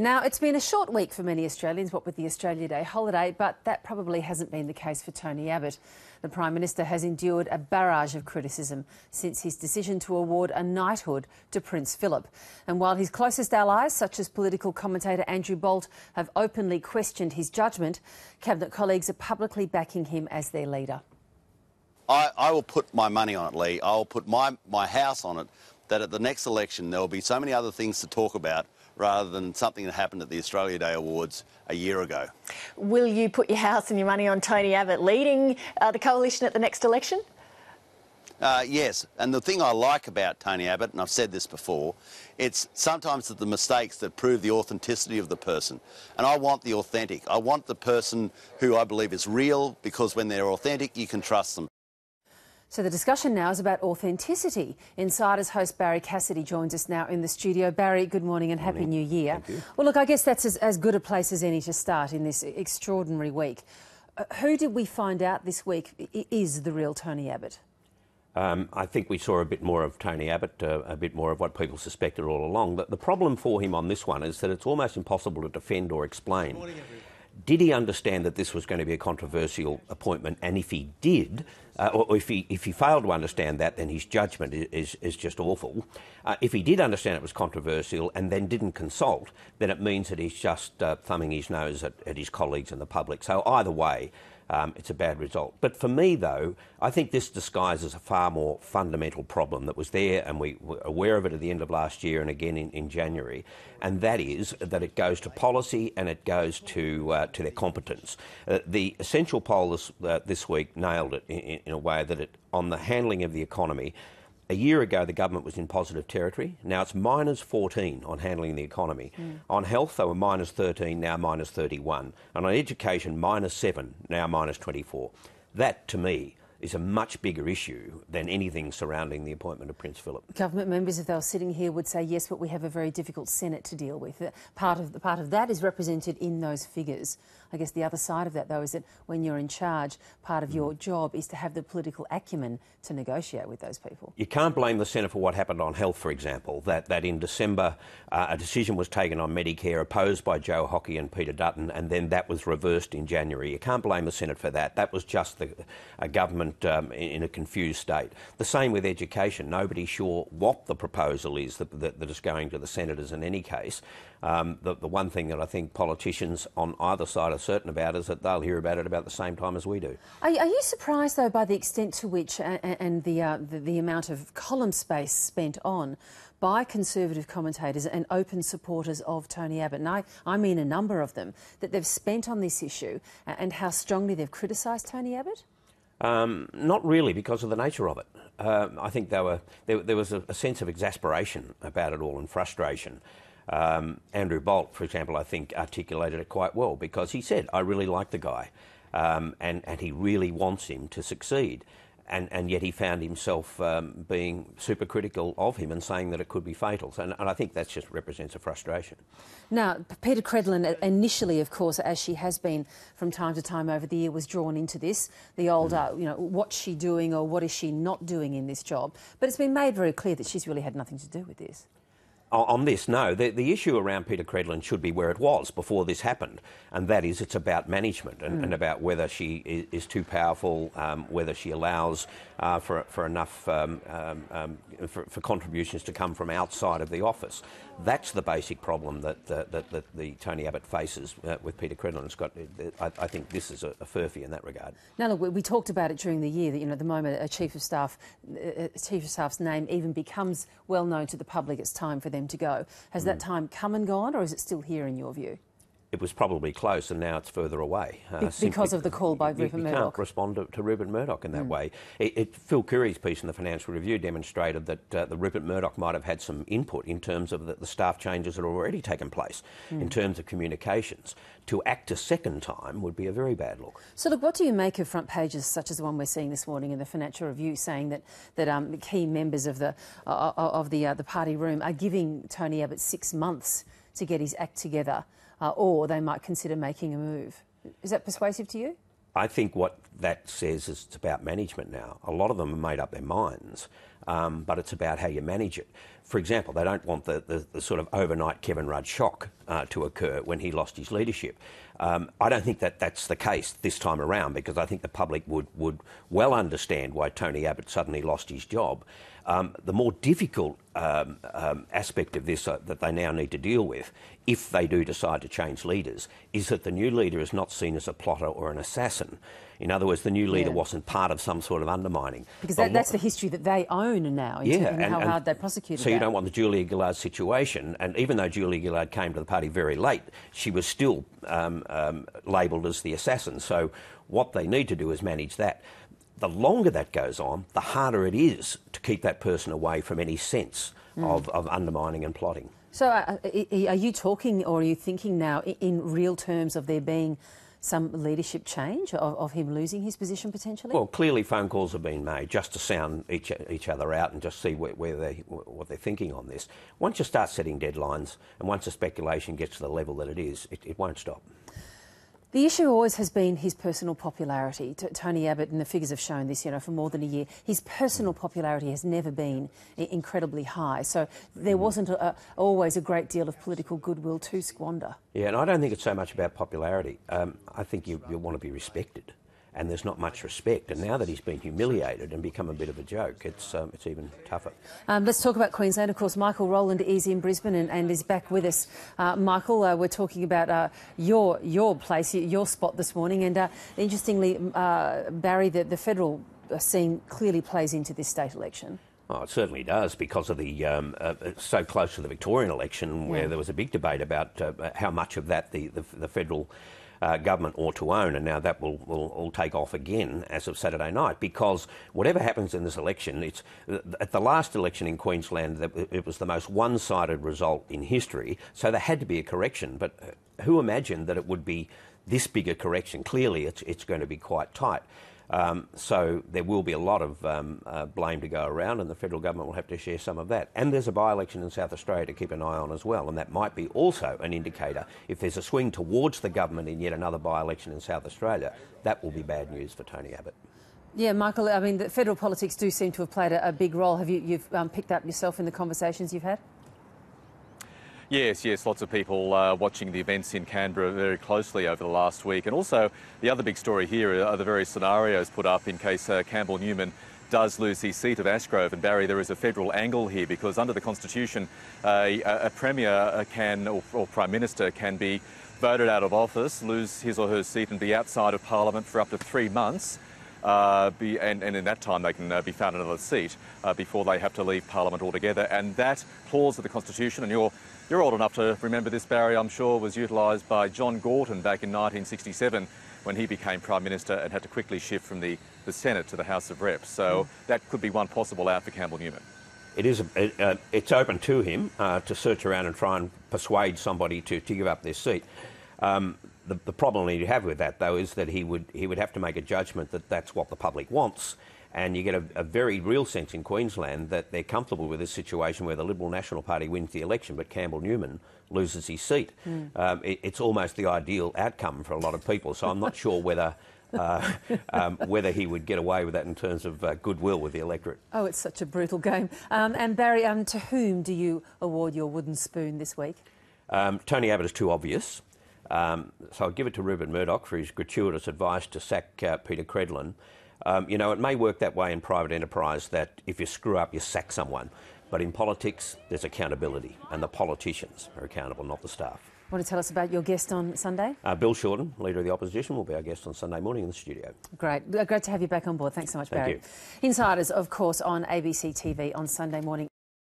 Now, it's been a short week for many Australians, what with the Australia Day holiday, but that probably hasn't been the case for Tony Abbott. The Prime Minister has endured a barrage of criticism since his decision to award a knighthood to Prince Philip. And while his closest allies, such as political commentator Andrew Bolt, have openly questioned his judgment, Cabinet colleagues are publicly backing him as their leader. I will put my money on it, Lee. I will put my house on it, that at the next election there will be so many other things to talk about rather than something that happened at the Australia Day Awards a year ago. Will you put your house and your money on Tony Abbott leading the coalition at the next election? Yes, and the thing I like about Tony Abbott, and I've said this before, it's sometimes the mistakes that prove the authenticity of the person. And I want the authentic. I want the person who I believe is real, because when they're authentic, you can trust them. So the discussion now is about authenticity. Insider's host Barrie Cassidy joins us now in the studio. Barrie, good morning and Happy New Year. Thank you. Well, look, I guess that's as good a place as any to start in this extraordinary week. Who did we find out this week is the real Tony Abbott? I think we saw a bit more of Tony Abbott, a bit more of what people suspected all along. The problem for him on this one is that it's almost impossible to defend or explain. Did he understand that this was going to be a controversial appointment? And if he did, or if he failed to understand that, then his judgment is just awful. If he did understand it was controversial and then didn't consult, then it means that he's just thumbing his nose at his colleagues and the public. So either way, it's a bad result. But for me, though, I think this disguises a far more fundamental problem that was there, and we were aware of it at the end of last year and again in January, and that is that it goes to policy and it goes to their competence. The Essential poll this week nailed it in a way that on the handling of the economy. A year ago, the government was in positive territory. Now it's -14 on handling the economy. On health, they were -13, now -31. And on education, -7, now -24. That, to me, is a much bigger issue than anything surrounding the appointment of Prince Philip. Government members, if they were sitting here, would say yes, but we have a very difficult Senate to deal with. Part of that is represented in those figures. I guess the other side of that, though, is that when you're in charge, part of your job is to have the political acumen to negotiate with those people. You can't blame the Senate for what happened on health, for example, that in December a decision was taken on Medicare opposed by Joe Hockey and Peter Dutton, and then that was reversed in January. You can't blame the Senate for that. That was just a government in a confused state. The same with education. Nobody's sure what the proposal is that is going to the senators in any case. The one thing that I think politicians on either side are certain about is that they'll hear about it about the same time as we do. Are you surprised, though, by the extent to which and the amount of column space spent on by Conservative commentators and open supporters of Tony Abbott, and I mean a number of them, that they've spent on this issue and how strongly they've criticised Tony Abbott? Not really, because of the nature of it. I think there was a sense of exasperation about it all and frustration. Andrew Bolt, for example, I think articulated it quite well, because he said, I really like the guy, and he really wants him to succeed. And yet he found himself being super critical of him and saying that it could be fatal. And I think that just represents a frustration. Now, Peter Credlin initially, of course, as she has been from time to time over the year, was drawn into this, the old, what's she doing or what is she not doing in this job? But it's been made very clear that she's really had nothing to do with this. On this, no. The issue around Peter Credlin should be where it was before this happened, and that is it's about management and about whether she is too powerful, whether she allows for enough for contributions to come from outside of the office. That's the basic problem that the Tony Abbott faces with Peter Credlin. I think this is a furphy in that regard. Now, look, we talked about it during the year that at the moment a chief of staff's name even becomes well known to the public. It's time for them to go. Has that time come and gone, or is it still here in your view? It was probably close, and now it's further away. Because of the call by Rupert Murdoch. You can't respond to Rupert Murdoch in that way. Phil Curry's piece in the Financial Review demonstrated that the Rupert Murdoch might have had some input in terms of the staff changes that had already taken place, in terms of communications. To act a second time would be a very bad look. So, look, what do you make of front pages such as the one we're seeing this morning in the Financial Review, saying that key members of the party room are giving Tony Abbott 6 months to get his act together, or they might consider making a move? Is that persuasive to you? I think what that says is it's about management now. A lot of them have made up their minds. but it's about how you manage it. For example, they don't want the sort of overnight Kevin Rudd shock to occur when he lost his leadership. I don't think that that's the case this time around, because I think the public would well understand why Tony Abbott suddenly lost his job. The more difficult aspect of this that they now need to deal with, if they do decide to change leaders, is that the new leader is not seen as a plotter or an assassin. In other words, the new leader wasn't part of some sort of undermining. Because that's the history that they own now, in how hard they prosecuted So you don't want the Julia Gillard situation, and even though Julia Gillard came to the party very late, she was still labelled as the assassin. So what they need to do is manage that. The longer that goes on, the harder it is to keep that person away from any sense of undermining and plotting. So are you talking, or are you thinking now in real terms of there being some leadership change, of him losing his position potentially? Well, clearly phone calls have been made just to sound each other out and just see what they're thinking on this. Once you start setting deadlines and once the speculation gets to the level that it is, it won't stop. The issue always has been his personal popularity. Tony Abbott, and the figures have shown this, for more than a year, his personal popularity has never been incredibly high. So there wasn't always a great deal of political goodwill to squander. Yeah, and I don't think it's so much about popularity. I think you want to be respected, and there's not much respect. And now that he's been humiliated and become a bit of a joke, it's even tougher. Let's talk about Queensland. Of course, Michael Rowland is in Brisbane and is back with us. Michael, we're talking about your place, your spot this morning. And interestingly, Barrie, the federal scene clearly plays into this state election. Oh, it certainly does, because of the so close to the Victorian election, where there was a big debate about how much of that the federal government ought to own, and now that will take off again as of Saturday night, because whatever happens in this election, at the last election in Queensland, it was the most one-sided result in history, so there had to be a correction, but who imagined that it would be this big a correction? Clearly it's going to be quite tight. So there will be a lot of blame to go around, and the federal government will have to share some of that. And there's a by-election in South Australia to keep an eye on as well, and that might be also an indicator. If there's a swing towards the government in yet another by-election in South Australia, that will be bad news for Tony Abbott. Yeah, Michael, I mean, the federal politics do seem to have played a big role. You've picked up yourself in the conversations you've had? Yes, lots of people watching the events in Canberra very closely over the last week. And also, the other big story here are the various scenarios put up in case Campbell Newman does lose his seat of Ashgrove. And Barrie, there is a federal angle here, because under the Constitution, a Premier or Prime Minister can be voted out of office, lose his or her seat and be outside of Parliament for up to 3 months. And in that time they can be found another seat before they have to leave Parliament altogether. And that clause of the Constitution, and you're old enough to remember this, Barrie, I'm sure, was utilised by John Gorton back in 1967 when he became Prime Minister and had to quickly shift from the Senate to the House of Reps. So that could be one possible out for Campbell Newman. It's open to him to search around and try and persuade somebody to give up their seat. The problem you have with that, though, is that he would have to make a judgment that that's what the public wants. And you get a very real sense in Queensland that they're comfortable with this situation where the Liberal National Party wins the election but Campbell Newman loses his seat. It's almost the ideal outcome for a lot of people. So I'm not sure whether he would get away with that in terms of goodwill with the electorate. Oh, it's such a brutal game. And Barrie, to whom do you award your wooden spoon this week? Tony Abbott is too obvious. So I'll give it to Rupert Murdoch for his gratuitous advice to sack Peter Credlin. It may work that way in private enterprise, that if you screw up, you sack someone. But in politics, there's accountability, and the politicians are accountable, not the staff. Want to tell us about your guest on Sunday? Bill Shorten, Leader of the Opposition, will be our guest on Sunday morning in the studio. Great. Great to have you back on board. Thanks so much, Barrie. Thank you. Insiders, of course, on ABC TV on Sunday morning.